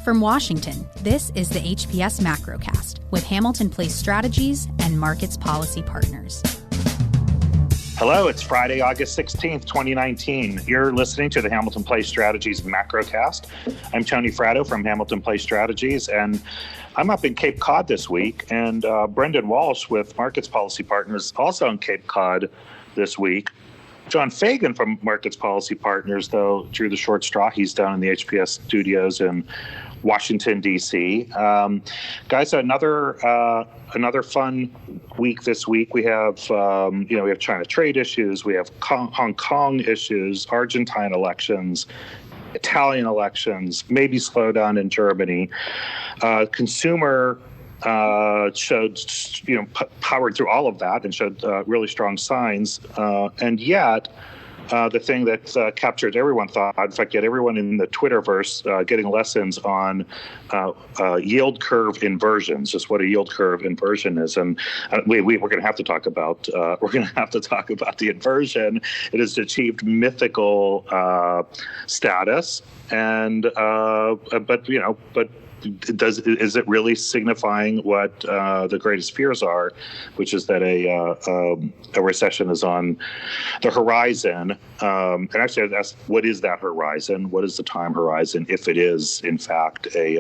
From Washington, this is the HPS Macrocast with Hamilton Place Strategies and Markets Policy Partners. Hello, it's Friday, August 16th, 2019. You're listening to the Hamilton Place Strategies Macrocast. I'm Tony Fratto from Hamilton Place Strategies, and I'm up in Cape Cod this week, and Brendan Walsh with Markets Policy Partners also in Cape Cod this week. John Fagan from Markets Policy Partners, though, drew the short straw. He's down in the HPS studios in Washington, D.C. Guys, another fun week this week. We have, we have China trade issues. We have Hong Kong issues, Argentine elections, Italian elections, maybe slowdown in Germany. Consumer showed, powered through all of that and showed really strong signs. And yet, the thing that captured everyone's thought, in fact, get everyone in the Twitterverse getting lessons on yield curve inversions, just what a yield curve inversion is, and we're going to have to talk about the inversion. It has achieved mythical status, and but. Is it really signifying what the greatest fears are, which is that a recession is on the horizon? And actually, I'd ask, what is that horizon? What is the time horizon, if it is in fact a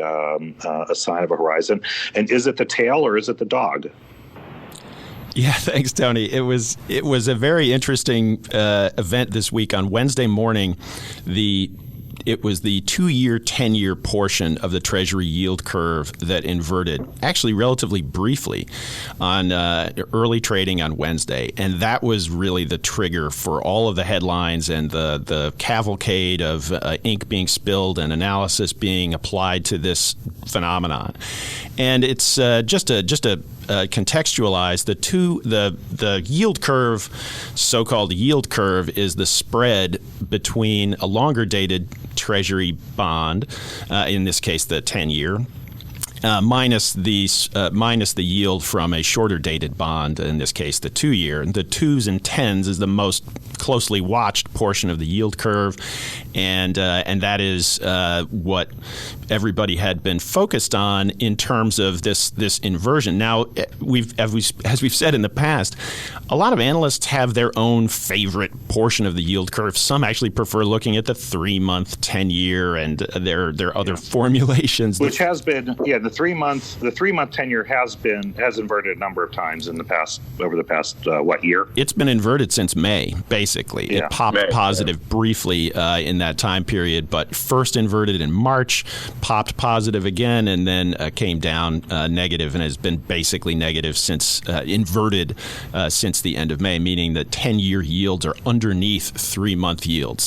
sign of a horizon? And is it the tail or is it the dog? Yeah, thanks, Tony. It was a very interesting event this week. On Wednesday morning, it was the 2-year, 10-year portion of the Treasury yield curve that inverted, actually relatively briefly, on early trading on Wednesday. And that was really the trigger for all of the headlines and the cavalcade of ink being spilled and analysis being applied to this phenomenon. And it's just to contextualize the yield curve, so-called yield curve, is the spread between a longer dated Treasury bond, in this case the 10-year, minus the yield from a shorter dated bond, in this case the 2-year. The 2s and 10s is the most closely watched portion of the yield curve, and that is what everybody had been focused on in terms of this inversion. Now, as we've said in the past, a lot of analysts have their own favorite portion of the yield curve. Some actually prefer looking at the 3-month, 10-year, and there are other formulations. Which has been, the 3-month 10-year has inverted a number of times over the past year? It's been inverted since May, basically. Yeah. It popped positive briefly in that time period, but first inverted in March, popped positive again, and then came down negative, and has been basically negative since inverted since the end of May, meaning that 10-year yields are underneath 3-month yields.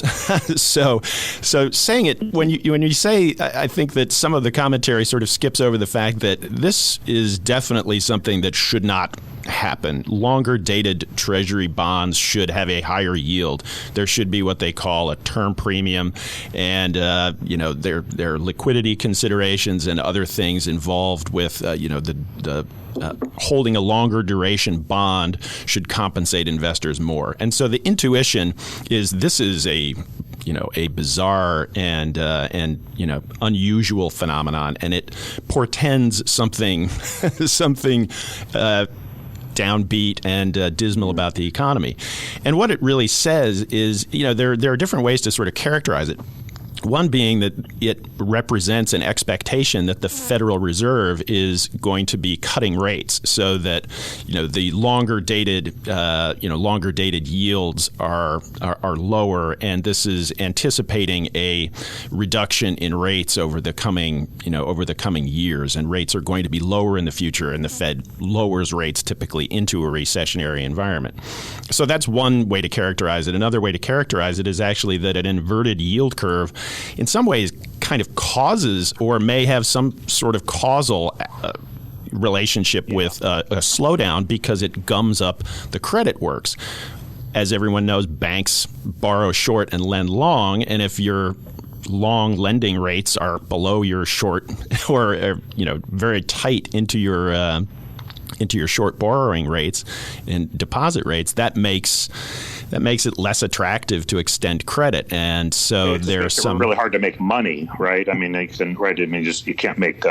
So saying it, when you say, I think that some of the commentary sort of skips over the fact that this is definitely something that should not happen. Longer dated Treasury bonds should have a higher yield. There should be what they call a term premium, and there are liquidity considerations and other things involved with holding a longer duration bond should compensate investors more. And so the intuition is this is a bizarre and unusual phenomenon, and it portends something downbeat and dismal about the economy. And what it really says is, there are different ways to sort of characterize it. One being that it represents an expectation that the Federal Reserve is going to be cutting rates, so that the longer dated yields are lower, and this is anticipating a reduction in rates over the coming years, and rates are going to be lower in the future, and the Fed lowers rates typically into a recessionary environment. So that's one way to characterize it. Another way to characterize it is actually that an inverted yield curve in some ways kind of causes or may have some sort of causal relationship with a slowdown, because it gums up the credit works. As everyone knows, banks borrow short and lend long, and if your long lending rates are below your short or very tight into your short borrowing rates and deposit rates, that makes that makes it less attractive to extend credit. And so there's some really hard to make money, right? I mean, you can't make.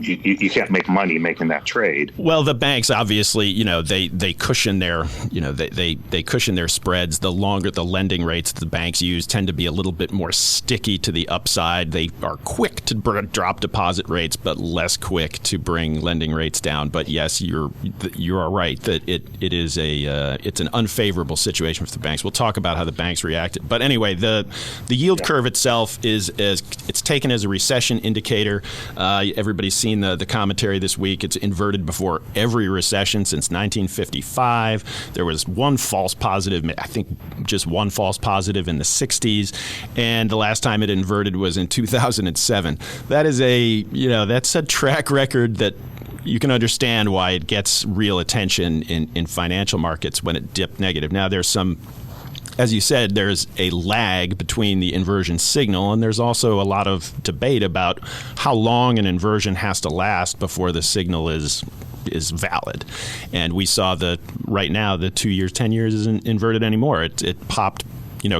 You can't make money making that trade. Well, the banks obviously, they cushion their, they cushion their spreads. The longer the lending rates the banks use tend to be a little bit more sticky to the upside. They are quick to drop deposit rates, but less quick to bring lending rates down. But yes, you are right that it is it's an unfavorable situation for the banks. We'll talk about how the banks reacted. But anyway, the yield curve itself it's taken as a recession indicator. Everybody's seen the commentary this week. It's inverted before every recession since 1955. There was one false positive, I think just one false positive in the 60s, and the last time it inverted was in 2007. That is that's a track record that you can understand why it gets real attention in financial markets when it dipped negative. Now there's some, as you said, there's a lag between the inversion signal, and there's also a lot of debate about how long an inversion has to last before the signal is valid. And we saw right now the 2 years, 10 years isn't inverted anymore. It popped,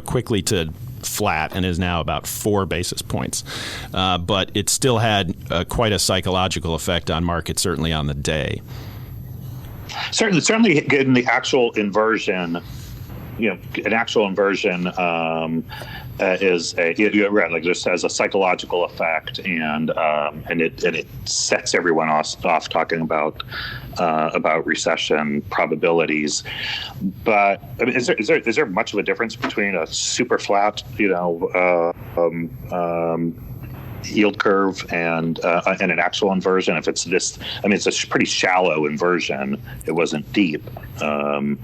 quickly to flat and is now about 4 basis points. But it still had quite a psychological effect on markets, certainly on the day. Certainly getting the actual inversion. An actual inversion is just has a psychological effect, and it sets everyone off talking about recession probabilities. But I mean, is there much of a difference between a super flat, yield curve and an actual inversion? If it's this, I mean, it's a pretty shallow inversion. It wasn't deep. And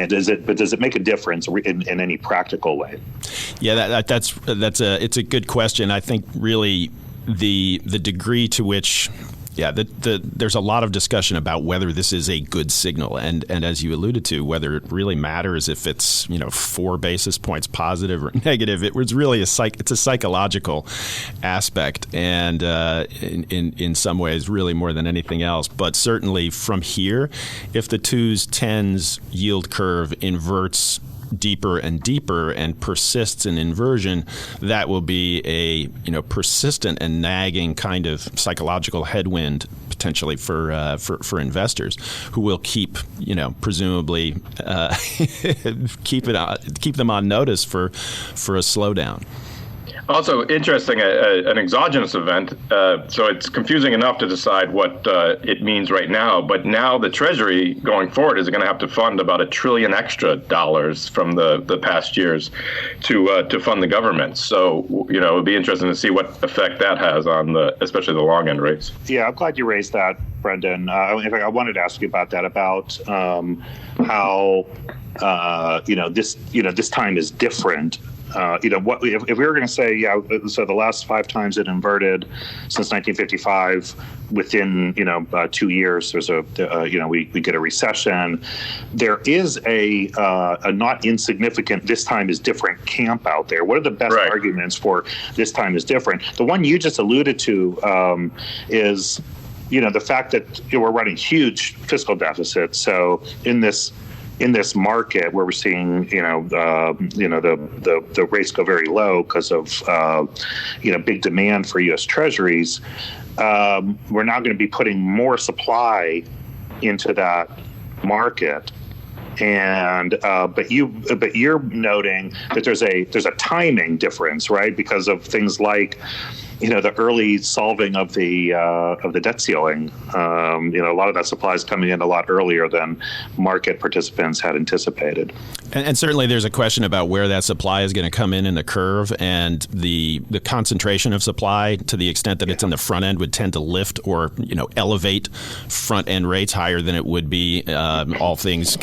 does it make a difference in any practical way? Yeah, it's a good question. I think really the degree to which. Yeah, there's a lot of discussion about whether this is a good signal, and as you alluded to, whether it really matters if it's 4 basis points positive or negative. It was really it's a psychological aspect, and in some ways, really more than anything else. But certainly from here, if the 2s, 10s yield curve inverts deeper and deeper and persists in inversion, that will be a persistent and nagging kind of psychological headwind potentially for investors who will keep presumably keep them on notice for a slowdown. Also interesting, an exogenous event. So it's confusing enough to decide what it means right now. But now the Treasury going forward is going to have to fund about $1 trillion extra from the past years to fund the government. So it would be interesting to see what effect that has on especially the long end rates. Yeah, I'm glad you raised that, Brendan. In fact, I wanted to ask you about that, about how this time is different. What if we were going to say, so the last 5 times it inverted since 1955, within 2 years, there's we get a recession. There is a not insignificant this time is different camp out there. What are the best arguments for this time is different? The one you just alluded to is the fact that we're running huge fiscal deficits. So in this market where we're seeing, the rates go very low because of, big demand for U.S. Treasuries, we're now going to be putting more supply into that market. And but you're noting that there's a timing difference, right? Because of things like the early solving of the debt ceiling. A lot of that supply is coming in a lot earlier than market participants had anticipated. And certainly there's a question about where that supply is going to come in the curve, and the concentration of supply to the extent that it's in the front end would tend to lift or elevate front end rates higher than it would be all things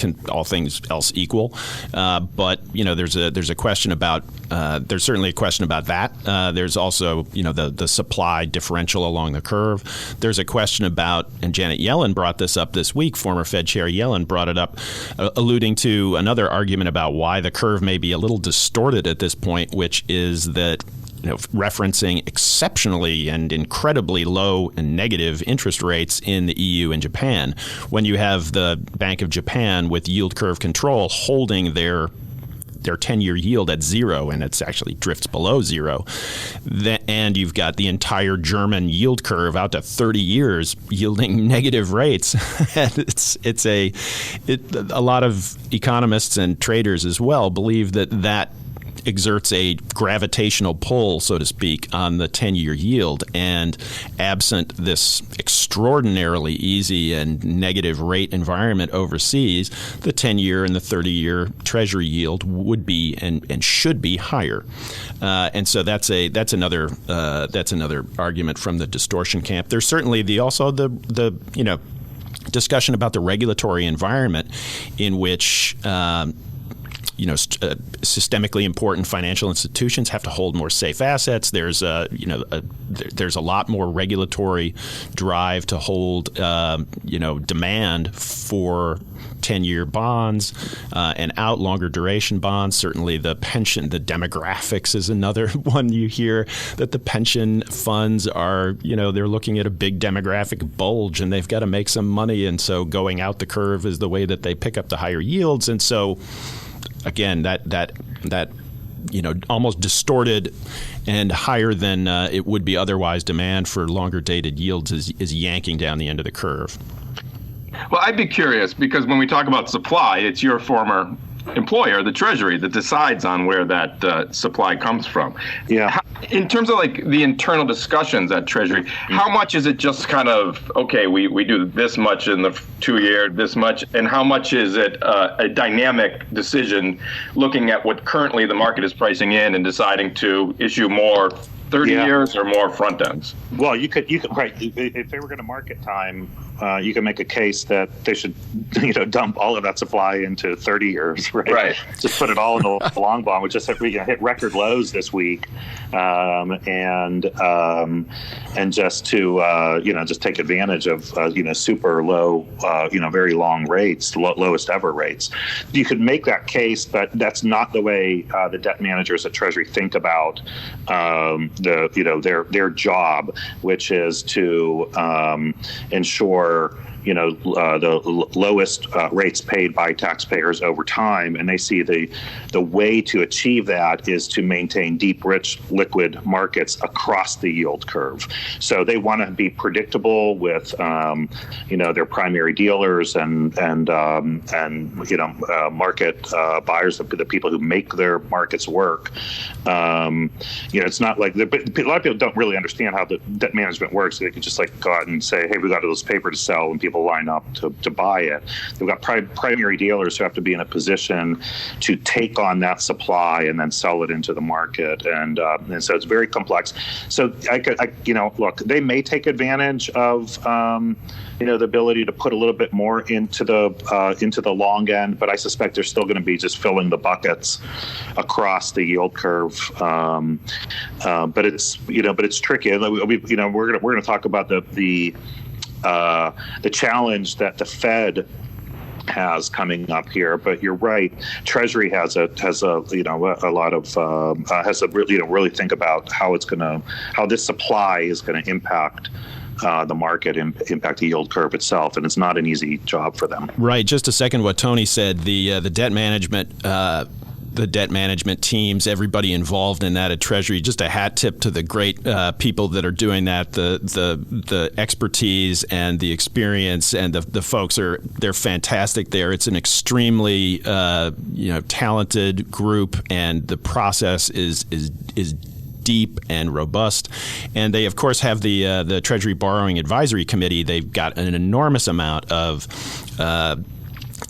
else equal. But there's a question about there's certainly a question about that. There's also the supply differential along the curve. There's a question about, and Janet Yellen brought this up this week, former Fed Chair Yellen brought it up, alluding to another argument about why the curve may be a little distorted at this point, which is that referencing exceptionally and incredibly low and negative interest rates in the EU and Japan, when you have the Bank of Japan with yield curve control holding their their 10-year yield at zero, and it's actually drifts below zero. And you've got the entire German yield curve out to 30 years yielding negative rates. And a lot of economists and traders as well believe that exerts a gravitational pull, so to speak, on the 10-year yield. And absent this extraordinarily easy and negative rate environment overseas, the 10-year and the 30-year Treasury yield would be and should be higher. And so that's another argument from the distortion camp. There's certainly the discussion about the regulatory environment in which systemically important financial institutions have to hold more safe assets. There's there's a lot more regulatory drive to hold demand for 10-year bonds and out longer duration bonds. Certainly the demographics is another one you hear, that the pension funds are, they're looking at a big demographic bulge and they've got to make some money. And so going out the curve is the way that they pick up the higher yields. And so again, that almost distorted and higher than it would be otherwise demand for longer dated yields is yanking down the end of the curve. Well, I'd be curious, because when we talk about supply, it's your former employer, the Treasury, that decides on where that supply comes from. Yeah. In terms of like the internal discussions at Treasury, how much is it just kind of, okay, we do this much in the 2-year, this much, and how much is it a dynamic decision looking at what currently the market is pricing in and deciding to issue more 30 years or more front ends? Well, you could right. If they were going to market time, you can make a case that they should, dump all of that supply into 30 years, right? Right. Just put it all in the long bond, which just hit record lows this week, and just to just take advantage of super low, very long rates, lowest ever rates. You could make that case, but that's not the way the debt managers at Treasury think about their job, which is to ensure the lowest rates paid by taxpayers over time, and they see the way to achieve that is to maintain deep, rich, liquid markets across the yield curve. So they want to be predictable with their primary dealers and market buyers, the people who make their markets work. It's not like a lot of people don't really understand how the debt management works. They can just go out and say, hey, we got all this paper to sell, and people line up to buy it. They've got primary dealers who have to be in a position to take on that supply and then sell it into the market, and so it's very complex. So look, they may take advantage of the ability to put a little bit more into the long end, but I suspect they're still going to be just filling the buckets across the yield curve. But it's tricky. We're going to talk about the challenge that the Fed has coming up here, but you're right. Treasury has to really think about how this supply is going to impact the market, impact the yield curve itself, and it's not an easy job for them. Right. Just a second, what Tony said, the debt management. The debt management teams, everybody involved in that at Treasury, just a hat tip to the great people that are doing that, the expertise and the experience, and the folks they're fantastic there. It's an extremely talented group, and the process is deep and robust. And they, of course, have the Treasury Borrowing Advisory Committee. They've got an enormous amount of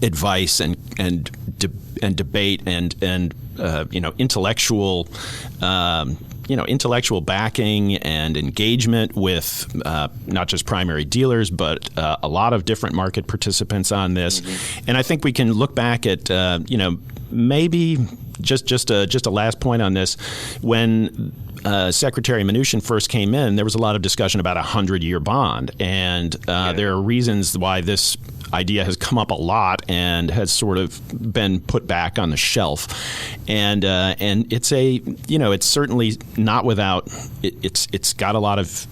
advice and debate and intellectual intellectual backing and engagement with not just primary dealers, but a lot of different market participants on this. Mm-hmm. And I think we can look back at maybe just a last point on this. When Secretary Mnuchin first came in, there was a lot of discussion about a 100-year bond, and there are reasons why this idea has come up a lot and has sort of been put back on the shelf, and it's it's certainly not without it's got a lot of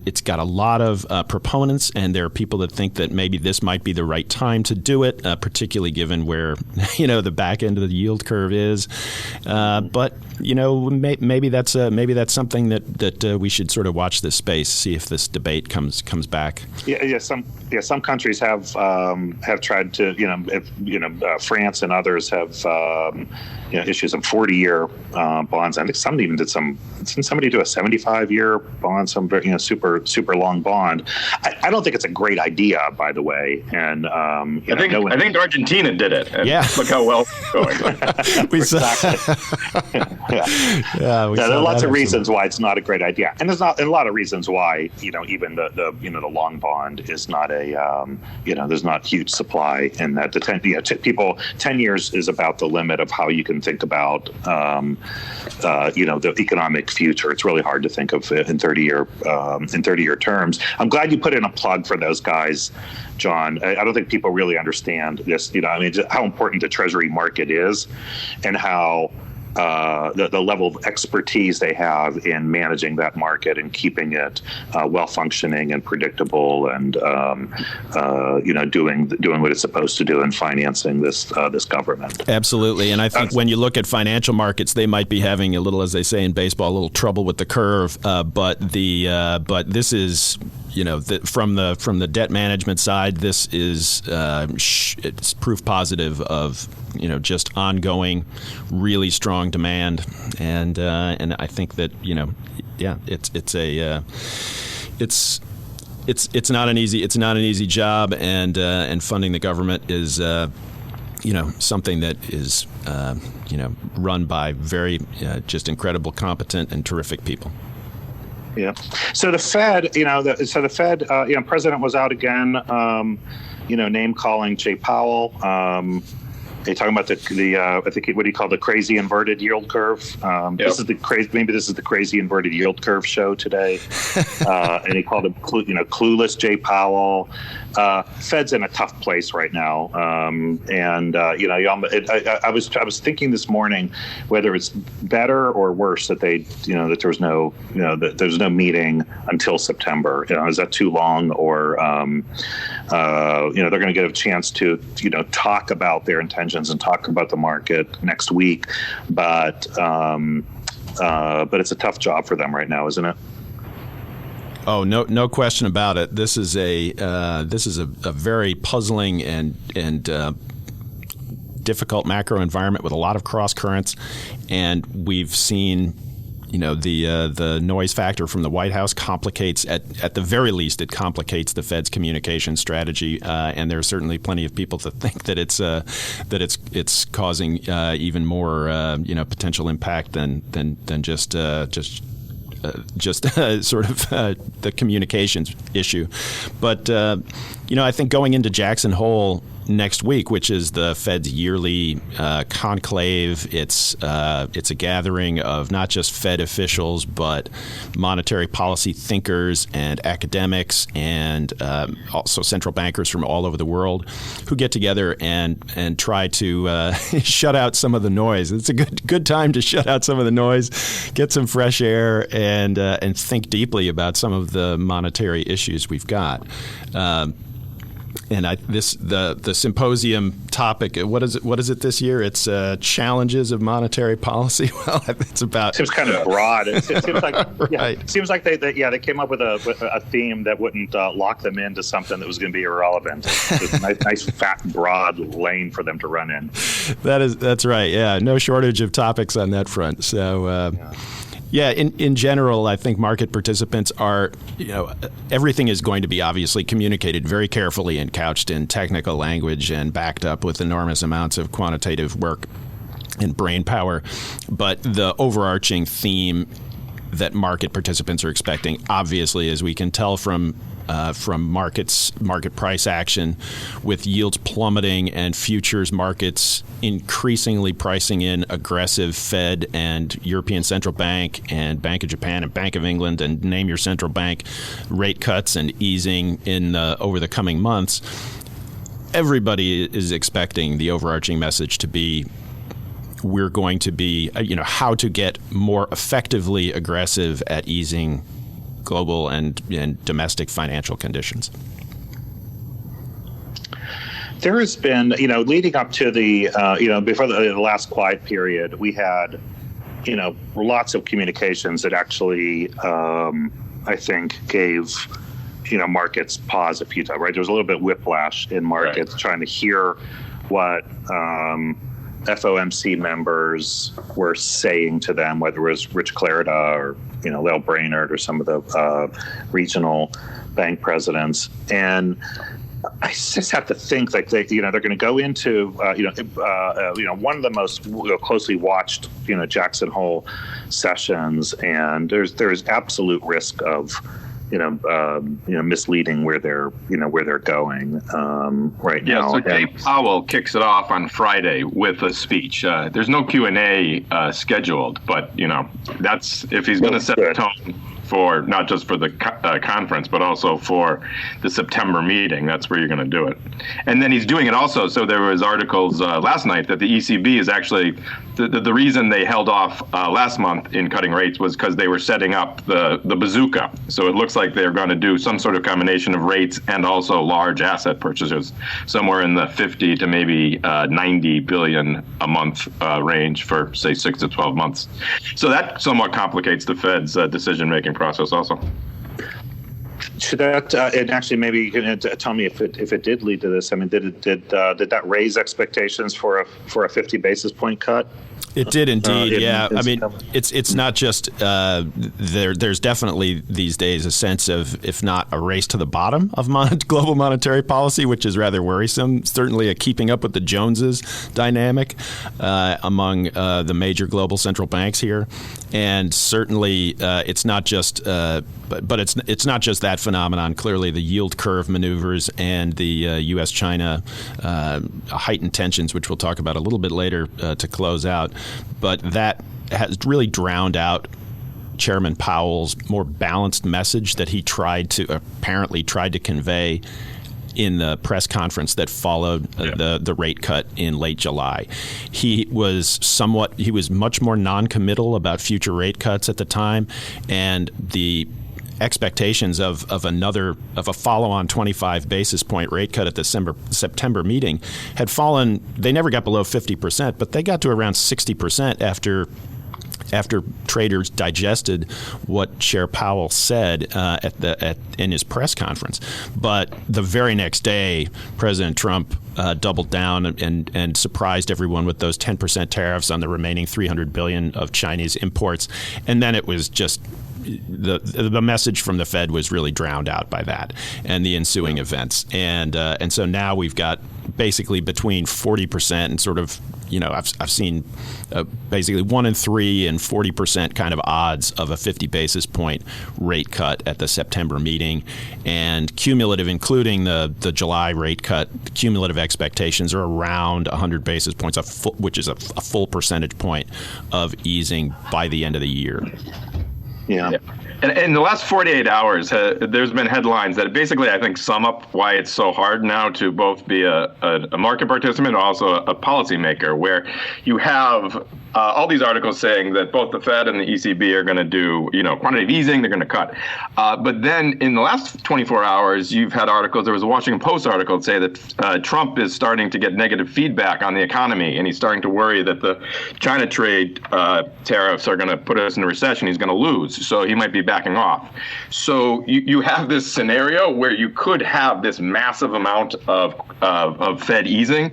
it's got a lot of proponents, and there are people that think that maybe this might be the right time to do it, particularly given where the back end of the yield curve is. But maybe that's something that we should sort of watch this space, see if this debate comes back. Some countries have tried to, France and others have issued some 40-year bonds. I think some even didn't somebody do a 75-year bond, some very super long bond. I don't think it's a great idea, by the way. And I think Argentina did it. And look how well it's going. We saw. There are lots of reasons why it's not a great idea, and there's not a lot of reasons why even the long bond is not there's not huge supply, and that the 10 years is about the limit of how you can think about the economic future. It's really hard to think of it in 30-year terms. I'm glad you put in a plug for those guys, John. I don't think people really understand this. How important the Treasury market is, and how the level of expertise they have in managing that market and keeping it well functioning and predictable, and doing what it's supposed to do in financing this government. Absolutely, and I think when you look at financial markets, they might be having a little, as they say in baseball, a little trouble with the curve. But this is. From the debt management side, this is it's proof positive of just ongoing, really strong demand, and I think that it's not an easy job, and funding the government is something that is run by very just incredible, competent, and terrific people. Yeah. So the Fed, President was out again, name calling Jay Powell. They're talking about I think what he called the crazy inverted yield curve. This is the crazy inverted yield curve show today. And he called him, clueless Jay Powell. Fed's in a tough place right now, I was thinking this morning whether it's better or worse that that there's no meeting until September. Is that too long, or they're going to get a chance to talk about their intentions and talk about the market next week, but it's a tough job for them right now, isn't it? Oh, no question about it. This is a very puzzling and difficult macro environment with a lot of cross currents, and we've seen the noise factor from the White House complicates at the very least it complicates the Fed's communication strategy, and there are certainly plenty of people that think that it's causing even more potential impact than just sort of the communications issue. But, I think going into Jackson Hole next week, which is the Fed's yearly conclave, it's a gathering of not just Fed officials, but monetary policy thinkers and academics, and also central bankers from all over the world who get together and try to shut out some of the noise. It's a good time to shut out some of the noise, get some fresh air, and think deeply about some of the monetary issues we've got. And the symposium topic. What is it this year? It's challenges of monetary policy. Well, it's about. Seems kind of broad. It seems like right. It seems like they came up with a theme that wouldn't lock them into something that was going to be irrelevant. It's a nice fat broad lane for them to run in. That's right. Yeah, no shortage of topics on that front. So. Yeah, in general, I think market participants are, everything is going to be obviously communicated very carefully and couched in technical language and backed up with enormous amounts of quantitative work and brain power. But the overarching theme that market participants are expecting, obviously, as we can tell from market price action, with yields plummeting and futures markets increasingly pricing in aggressive Fed and European Central Bank and Bank of Japan and Bank of England and name your central bank rate cuts and easing in over the coming months. Everybody is expecting the overarching message to be, we're going to be, how to get more effectively aggressive at easing global and domestic financial conditions. There has been, leading up to the, before the last quiet period, we had, lots of communications that actually, I think, gave, markets pause a few times, right? There was a little bit whiplash in markets trying to hear what FOMC members were saying to them, whether it was Rich Clarida or, Lael Brainerd or some of the regional bank presidents. And I just have to think that they're going to go into one of the most closely watched Jackson Hole sessions, and there's absolute risk of misleading where they're going right now. Yeah, so Jay Powell kicks it off on Friday with a speech. There's no Q&A scheduled, but that's if he's going to set the tone for not just for the conference, but also for the September meeting. That's where you're going to do it. And then he's doing it also. So there was articles last night that the ECB is actually the reason they held off last month in cutting rates was because they were setting up the bazooka. So it looks like they're going to do some sort of combination of rates and also large asset purchases, somewhere in the 50 to maybe 90 billion a month range for, say, 6 to 12 months. So that somewhat complicates the Fed's decision-making process also. Should that and actually maybe you can tell me if it did lead to this? I mean, did that raise expectations for a 50 basis point cut? It did indeed, yeah. I mean, it's not just there's definitely these days a sense of, if not a race to the bottom of global monetary policy, which is rather worrisome. Certainly a keeping up with the Joneses dynamic among the major global central banks here, and certainly it's not just, but it's not just that phenomenon. Clearly, the yield curve maneuvers and the U.S. China heightened tensions, which we'll talk about a little bit later to close out. But that has really drowned out Chairman Powell's more balanced message that he apparently tried to convey in the press conference that followed the rate cut in late July. He was much more non-committal about future rate cuts at the time, and the expectations of a follow-on 25 basis point rate cut at the September meeting had fallen. They never got below 50%, but they got to around 60% after traders digested what Chair Powell said in his press conference. But the very next day, President Trump doubled down and surprised everyone with those 10% tariffs on the remaining $300 billion of Chinese imports, and then it was just the message from the Fed was really drowned out by that and the ensuing events. And so now we've got basically between 40% and sort of, I've seen basically 1 in 3 and 40% kind of odds of a 50 basis point rate cut at the September meeting. And cumulative, including the July rate cut, the cumulative expectations are around 100 basis points, which is a full percentage point of easing by the end of the year. Yeah. And in the last 48 hours, there's been headlines that basically, I think, sum up why it's so hard now to both be a market participant and also a policymaker, where you have all these articles saying that both the Fed and the ECB are going to do, quantitative easing, they're going to cut. But then in the last 24 hours, you've had articles. There was a Washington Post article that say that Trump is starting to get negative feedback on the economy, and he's starting to worry that the China trade tariffs are going to put us in a recession. He's going to lose. So he might be backing off. So you have this scenario where you could have this massive amount of Fed easing,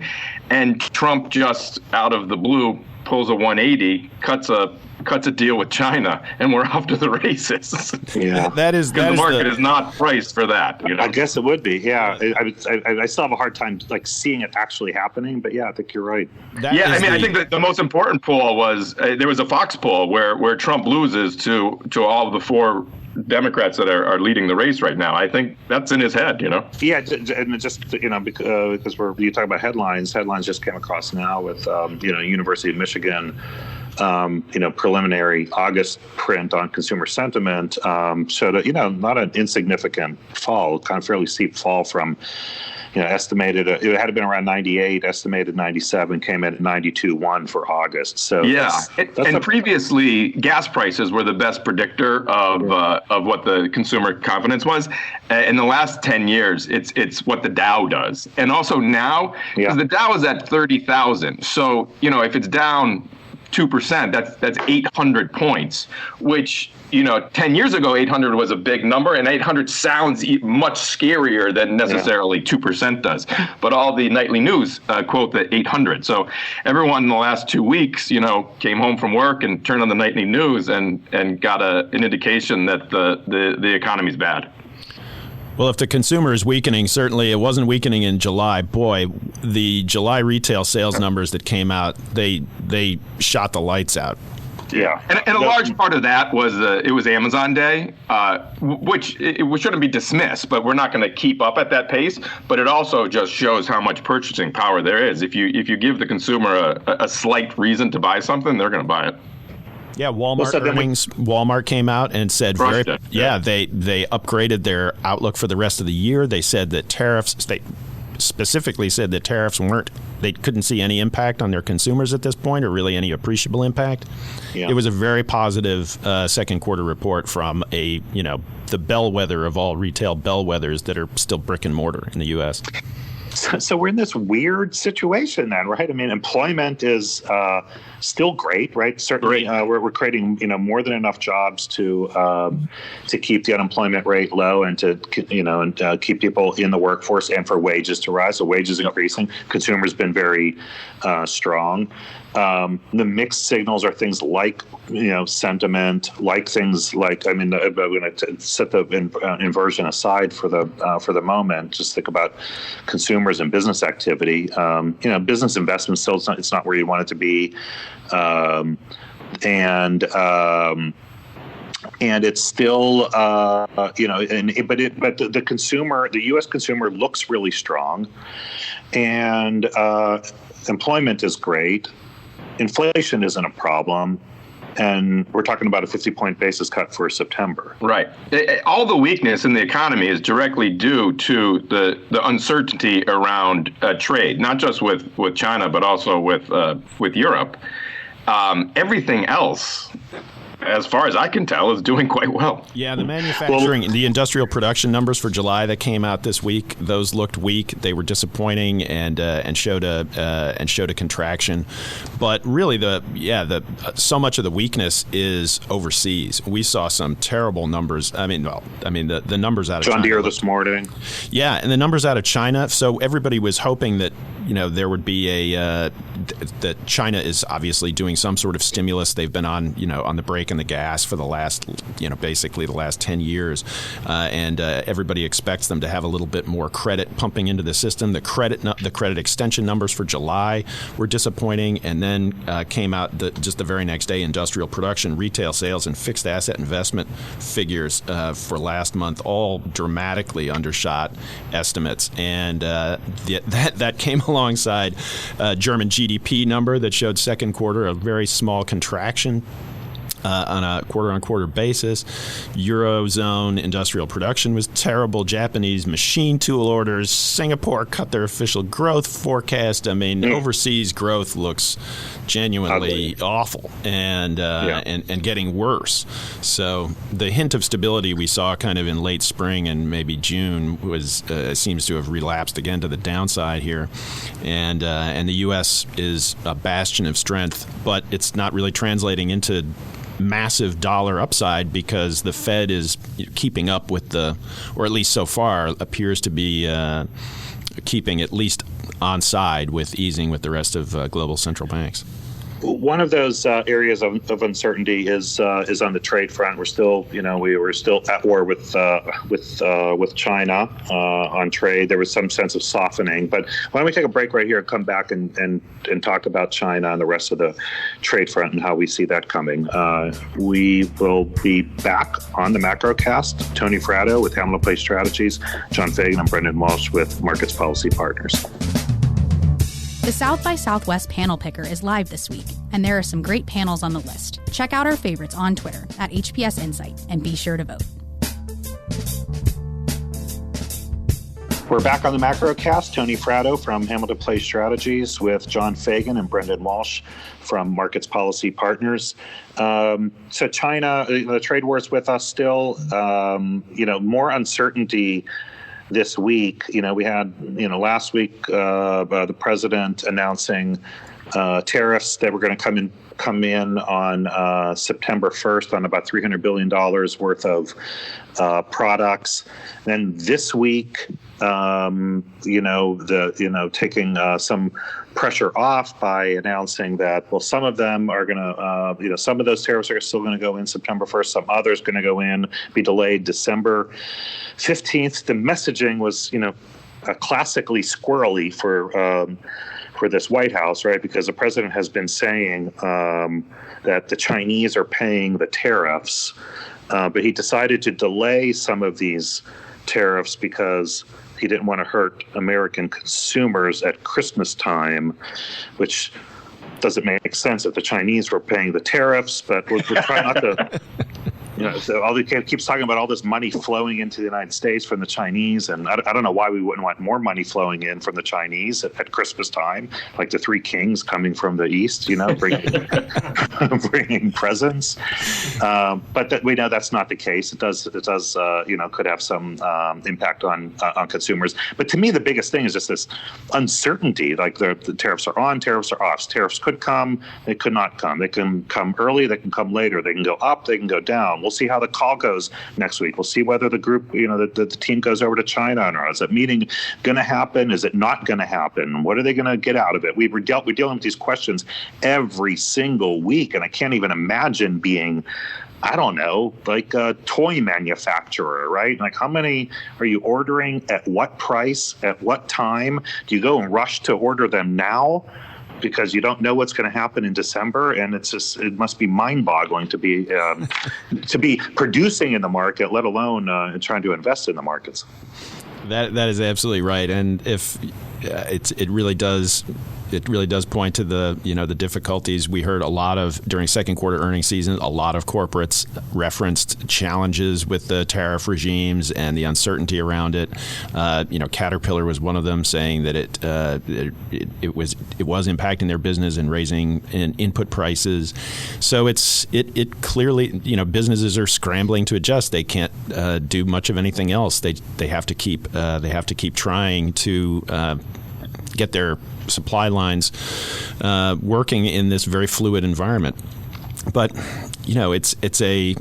and Trump just out of the blue pulls a 180, cuts a deal with China, and we're off to the races. Yeah, the market is not priced for that. I guess it would be. Yeah, I still have a hard time seeing it actually happening. But yeah, I think you're right. I think that the most important poll was there was a Fox poll where Trump loses to all of the 4 Democrats that are leading the race right now. I think that's in his head, Yeah, and just because you talk about headlines just came across now with University of Michigan. Preliminary August print on consumer sentiment showed not an insignificant fall, kind of fairly steep fall from estimated it had been around 98, estimated 97, came in at 92.1 for August. So and previously gas prices were the best predictor of what the consumer confidence was. In the last 10 years, it's what the Dow does, and also now because the Dow is at 30,000. So if it's down 2%, that's 800 points, which 10 years ago 800 was a big number, and 800 sounds much scarier than necessarily 2% does. But all the nightly news quote the 800. So everyone in the last 2 weeks, came home from work and turned on the nightly news and got an indication that the economy's bad. Well, if the consumer is weakening, certainly it wasn't weakening in July. Boy, the July retail sales numbers that came out, they shot the lights out. Yeah, and a large part of that was it was Amazon Day, which shouldn't be dismissed, but we're not going to keep up at that pace. But it also just shows how much purchasing power there is. If you give the consumer a slight reason to buy something, they're going to buy it. Yeah, Walmart came out and said they upgraded their outlook for the rest of the year. They said that they specifically said that tariffs they couldn't see any impact on their consumers at this point, or really any appreciable impact. Yeah. It was a very positive second quarter report from the bellwether of all retail bellwethers that are still brick and mortar in the U.S. So we're in this weird situation then, right? I mean, employment is still great, right? Certainly, we're creating more than enough jobs to keep the unemployment rate low and to keep people in the workforce and for wages to rise. So wages increasing. Consumers been very strong. The mixed signals are things like sentiment, like things like I'm going to set the inversion aside for the moment. Just think about consumers and business activity. Business investment still it's not where you want it to be, and it's still but the consumer, the U.S. consumer looks really strong, and employment is great. Inflation isn't a problem, and we're talking about a 50-point basis cut for September. Right. All the weakness in the economy is directly due to the uncertainty around trade, not just with China, but also with Europe. Everything else, as far as I can tell, is doing quite well. Yeah, the manufacturing, the industrial production numbers for July that came out this week, those looked weak. They were disappointing and showed a contraction. But really, so much of the weakness is overseas. We saw some terrible numbers. The numbers out of China. John Deere this morning. Yeah, and the numbers out of China. So everybody was hoping that there would be that China is obviously doing some sort of stimulus. They've been on the brake and the gas for the last, basically the last 10 years. And everybody expects them to have a little bit more credit pumping into the system. The credit extension numbers for July were disappointing. And then came out just the very next day, industrial production, retail sales, and fixed asset investment figures for last month all dramatically undershot estimates. And that came alongside German GDP number that showed second quarter a very small contraction on a quarter-on-quarter basis. Eurozone industrial production was terrible. Japanese machine tool orders. Singapore cut their official growth forecast. Overseas growth looks genuinely awful and getting worse. So the hint of stability we saw kind of in late spring and maybe June seems to have relapsed again to the downside here. And the U.S. is a bastion of strength, but it's not really translating into massive dollar upside because the Fed is keeping up with or at least so far appears to be keeping at least on side with easing with the rest of global central banks. One of those areas of uncertainty is on the trade front. We're still, we were still at war with China on trade. There was some sense of softening. But why don't we take a break right here and come back and talk about China and the rest of the trade front and how we see that coming. We will be back on the Macrocast. Tony Fratto with Hamilton Place Strategies, John Fagan and Brendan Walsh with Markets Policy Partners. The South by Southwest Panel Picker is live this week, and there are some great panels on the list. Check out our favorites on Twitter at HPS Insight and be sure to vote. We're back on the Macrocast. Tony Fratto from Hamilton Place Strategies with John Fagan and Brendan Walsh from Markets Policy Partners. So China, the trade war is with us still. More uncertainty this week. We had, last week, the president announcing tariffs that were going to come in on September 1st on about $300 billion worth of products. Then this week, taking some pressure off by announcing that, well, some of them are going to, some of those tariffs are still going to go in September 1st. Some others going to go in, be delayed December 15th. The messaging was, classically squirrely for this White House, right? Because the president has been saying that the Chinese are paying the tariffs, but he decided to delay some of these tariffs because he didn't want to hurt American consumers at Christmas time, which doesn't make sense if the Chinese were paying the tariffs, but we're trying not to... so all he keeps talking about all this money flowing into the United States from the Chinese, and I don't know why we wouldn't want more money flowing in from the Chinese at Christmas time, like the three kings coming from the east, bringing presents. But we know that's not the case. It does, could have some impact on consumers. But to me, the biggest thing is just this uncertainty. Like the tariffs are on, tariffs are off. Tariffs could come, they could not come. They can come early, they can come later. They can go up, they can go down. We'll see how the call goes next week. We'll see whether the group, the team goes over to China or not. Is that meeting going to happen? Is it not going to happen? What are they going to get out of it? We're dealing with these questions every single week, and I can't even imagine being, I don't know, like a toy manufacturer, right? Like, how many are you ordering? At what price? At what time? Do you go and rush to order them now because you don't know what's going to happen in December? And it must be mind-boggling to be producing in the market, let alone trying to invest in the markets. That is absolutely right, and if it really does point to the difficulties. We heard a lot of during second quarter earnings season. A lot of corporates referenced challenges with the tariff regimes and the uncertainty around it. Caterpillar was one of them, saying that it was impacting their business and raising input prices. So it clearly, businesses are scrambling to adjust. They can't do much of anything else. They have to keep trying to get their supply lines working in this very fluid environment. But it's a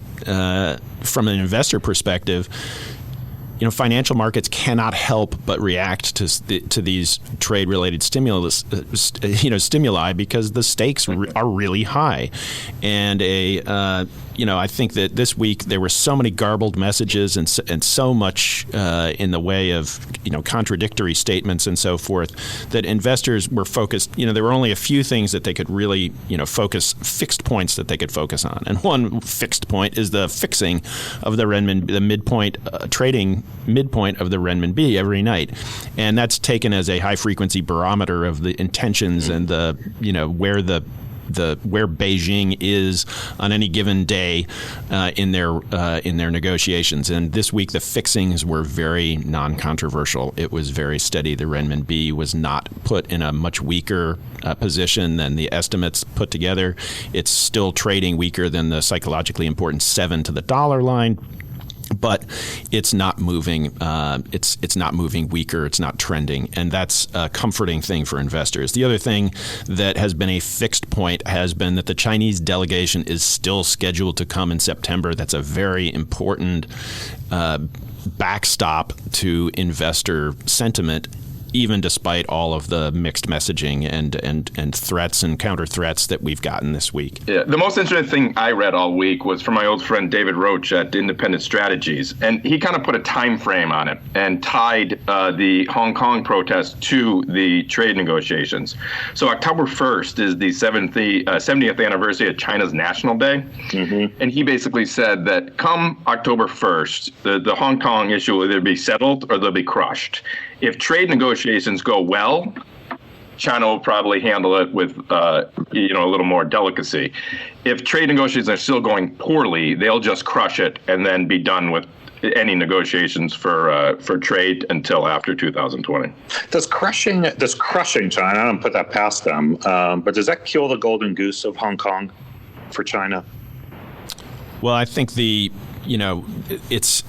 from an investor perspective, financial markets cannot help but react to these trade-related stimuli because the stakes are really high, and I think that this week there were so many garbled messages and so much in the way of contradictory statements and so forth that investors were focused. There were only a few things that they could really fixed points that they could focus on, and one fixed point is the fixing of the renminbi, the midpoint trading midpoint of the renminbi every night, and that's taken as a high frequency barometer of the intentions and the where Beijing is on any given day in their negotiations. And this week the fixings were very non-controversial. It was very steady. The renminbi was not put in a much weaker position than the estimates put together. It's still trading weaker than the psychologically important 7 to the dollar line. But it's not moving. It's not moving weaker. It's not trending, and that's a comforting thing for investors. The other thing that has been a fixed point has been that the Chinese delegation is still scheduled to come in September. That's a very important backstop to investor sentiment, even despite all of the mixed messaging and threats and counter threats that we've gotten this week. Yeah, the most interesting thing I read all week was from my old friend David Roach at Independent Strategies, and he kind of put a time frame on it and tied the Hong Kong protest to the trade negotiations. So October 1st is the 70th anniversary of China's National Day, and he basically said that come October 1st, the Hong Kong issue will either be settled or they'll be crushed. If trade negotiations go well, China will probably handle it with a little more delicacy. If trade negotiations are still going poorly, they'll just crush it and then be done with any negotiations for trade until after 2020. Does crushing China, I don't put that past them, but does that kill the golden goose of Hong Kong for China? Well, I think it's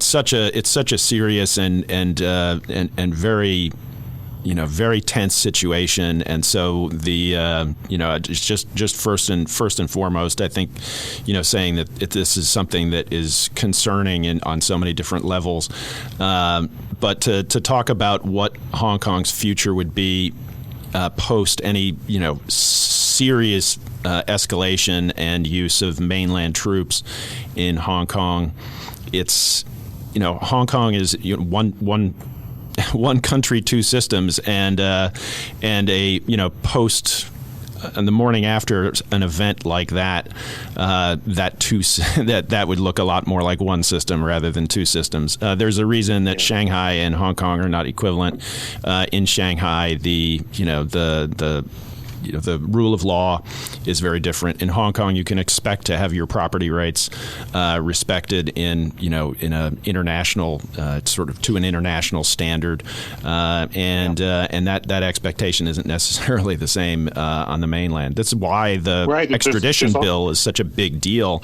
such a serious and very very tense situation, and so it's just first and foremost, I think, saying that this is something that is concerning on so many different levels. But to talk about what Hong Kong's future would be post any serious escalation and use of mainland troops in Hong Kong, it's Hong Kong is one country, two systems, and a post in the morning after an event like that, that would look a lot more like one system rather than two systems. There's a reason that Shanghai and Hong Kong are not equivalent. In Shanghai, the rule of law is very different. In Hong Kong, you can expect to have your property rights respected in a international sort of to an international standard, and that expectation isn't necessarily the same on the mainland. That's why the extradition bill is such a big deal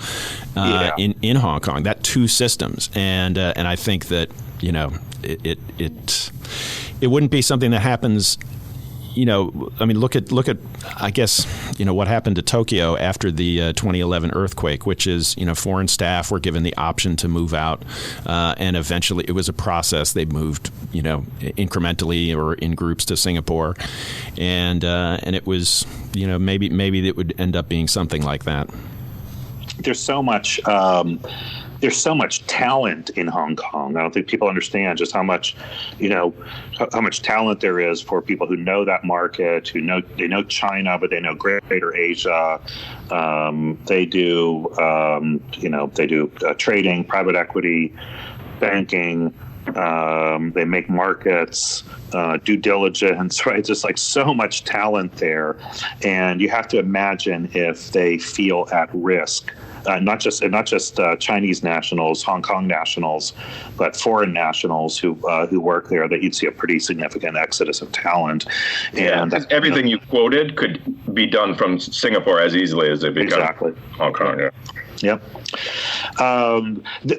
in Hong Kong. That two systems, and I think that it wouldn't be something that happens. Look at I guess what happened to Tokyo after the 2011 earthquake, which is foreign staff were given the option to move out, and eventually it was a process. They moved incrementally or in groups to Singapore, and it was maybe it would end up being something like that. There's so much. There's so much talent in Hong Kong. I don't think people understand just how much talent there is for people who know that market, they know China, but they know Greater Asia. They do trading, private equity, banking. They make markets, due diligence, right? Just like so much talent there. And you have to imagine if they feel at risk. Not just Chinese nationals, Hong Kong nationals, but foreign nationals who work there, that you'd see a pretty significant exodus of talent. And everything you quoted could be done from Singapore as easily as it becomes Hong Kong. Yeah. Yep.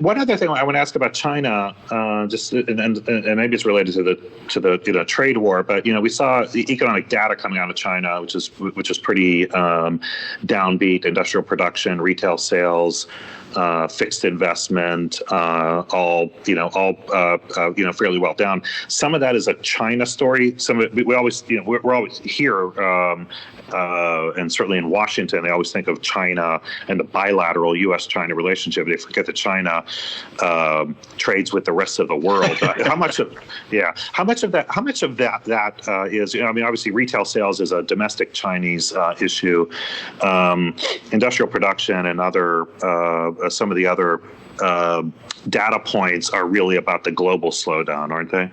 One other thing I want to ask about China, and maybe it's related to the trade war, but we saw the economic data coming out of China, which is pretty downbeat. Industrial production, retail sales, fixed investment, all fairly well down. Some of that is a China story. Some of it, we always we're always here. And certainly in Washington, they always think of China and the bilateral U.S. China relationship. They forget that China trades with the rest of the world. How much of that is? Obviously, retail sales is a domestic Chinese issue. Industrial production and other some of the other data points are really about the global slowdown, aren't they?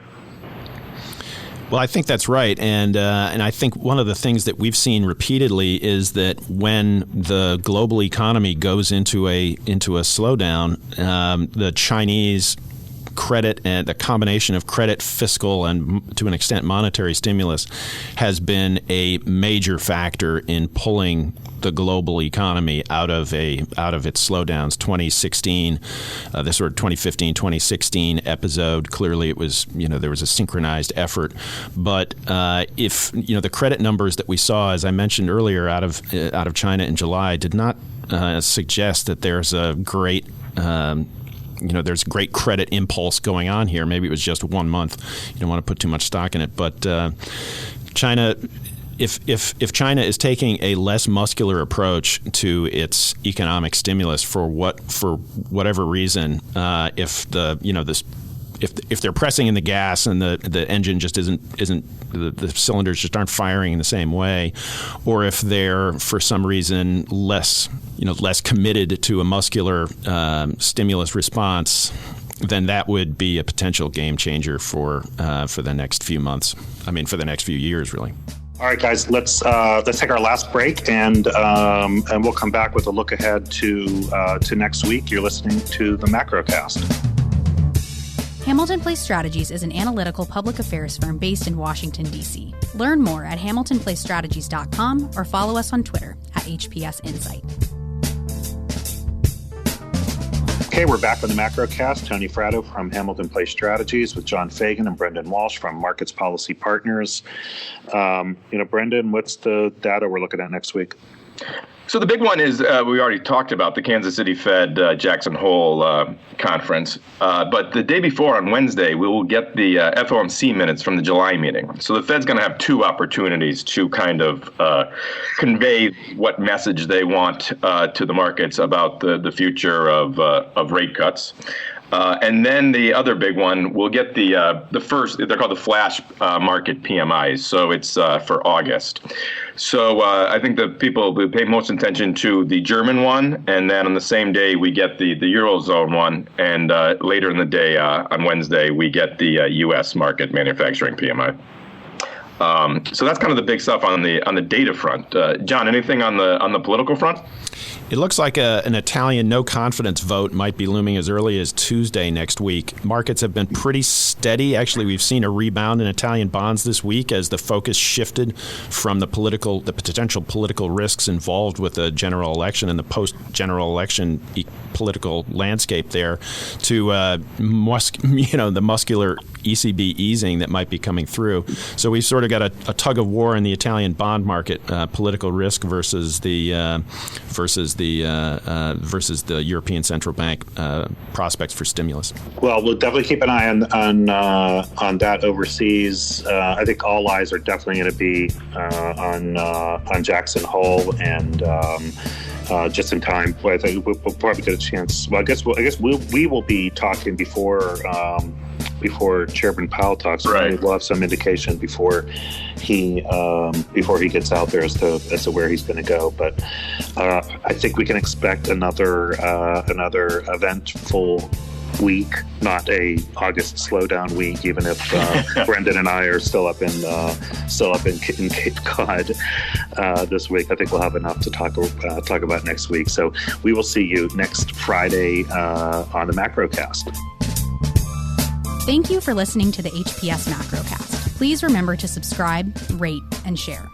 Well, I think that's right, and I think one of the things that we've seen repeatedly is that when the global economy goes into a slowdown, the Chinese credit and the combination of credit, fiscal, and to an extent monetary stimulus has been a major factor in pulling the global economy out of its slowdowns. 2016, the sort of 2015, 2016 episode, clearly it was, there was a synchronized effort. But if, the credit numbers that we saw, as I mentioned earlier, out of China in July did not suggest that there's a great there's great credit impulse going on here. Maybe it was just 1 month. You don't want to put too much stock in it. But China, if China is taking a less muscular approach to its economic stimulus for whatever reason, if they're pressing in the gas and the engine just isn't the cylinders just aren't firing in the same way, or if they're for some reason less committed to a muscular stimulus response, then that would be a potential game changer for the next few months. For the next few years, really. All right, guys, let's take our last break, and we'll come back with a look ahead to next week. You're listening to the Macrocast. Hamilton Place Strategies is an analytical public affairs firm based in Washington, D.C. Learn more at hamiltonplacestrategies.com or follow us on Twitter at HPS Insight. Okay, we're back on the Macrocast. Tony Fratto from Hamilton Place Strategies with John Fagan and Brendan Walsh from Markets Policy Partners. Brendan, what's the data we're looking at next week? So the big one is we already talked about the Kansas City Fed Jackson Hole conference. But the day before, on Wednesday, we will get the FOMC minutes from the July meeting. So the Fed's going to have two opportunities to kind of convey what message they want to the markets about the future of rate cuts. And then the other big one, we'll get the first, they're called the flash market PMIs. So it's for August. So I think the people will pay most attention to the German one. And then on the same day, we get the Eurozone one. And later in the day, on Wednesday, we get the U.S. market manufacturing PMI. So that's kind of the big stuff on the data front. John, anything on the political front? It looks like an Italian no-confidence vote might be looming as early as Tuesday next week. Markets have been pretty steady. Actually, we've seen a rebound in Italian bonds this week as the focus shifted from the potential political risks involved with the general election and the post-general election political landscape there to the muscular ECB easing that might be coming through. So we've sort of got a tug of war in the Italian bond market, political risk versus the European Central Bank prospects for stimulus. Well, we'll definitely keep an eye on that overseas. I think all eyes are definitely going to be on Jackson Hole and just in time. I think we'll probably get a chance. Well, I guess we will be talking before Chairman Powell talks. So right. We'll have some indication before he gets out there as to where he's going to go. But I think we can expect another eventful week, not a August slowdown week, even if Brendan and I are still up in Cape Cod this week. I think we'll have enough to talk about next week. So we will see you next Friday on the Macrocast. Thank you for listening to the HPS Macrocast. Please remember to subscribe, rate, and share.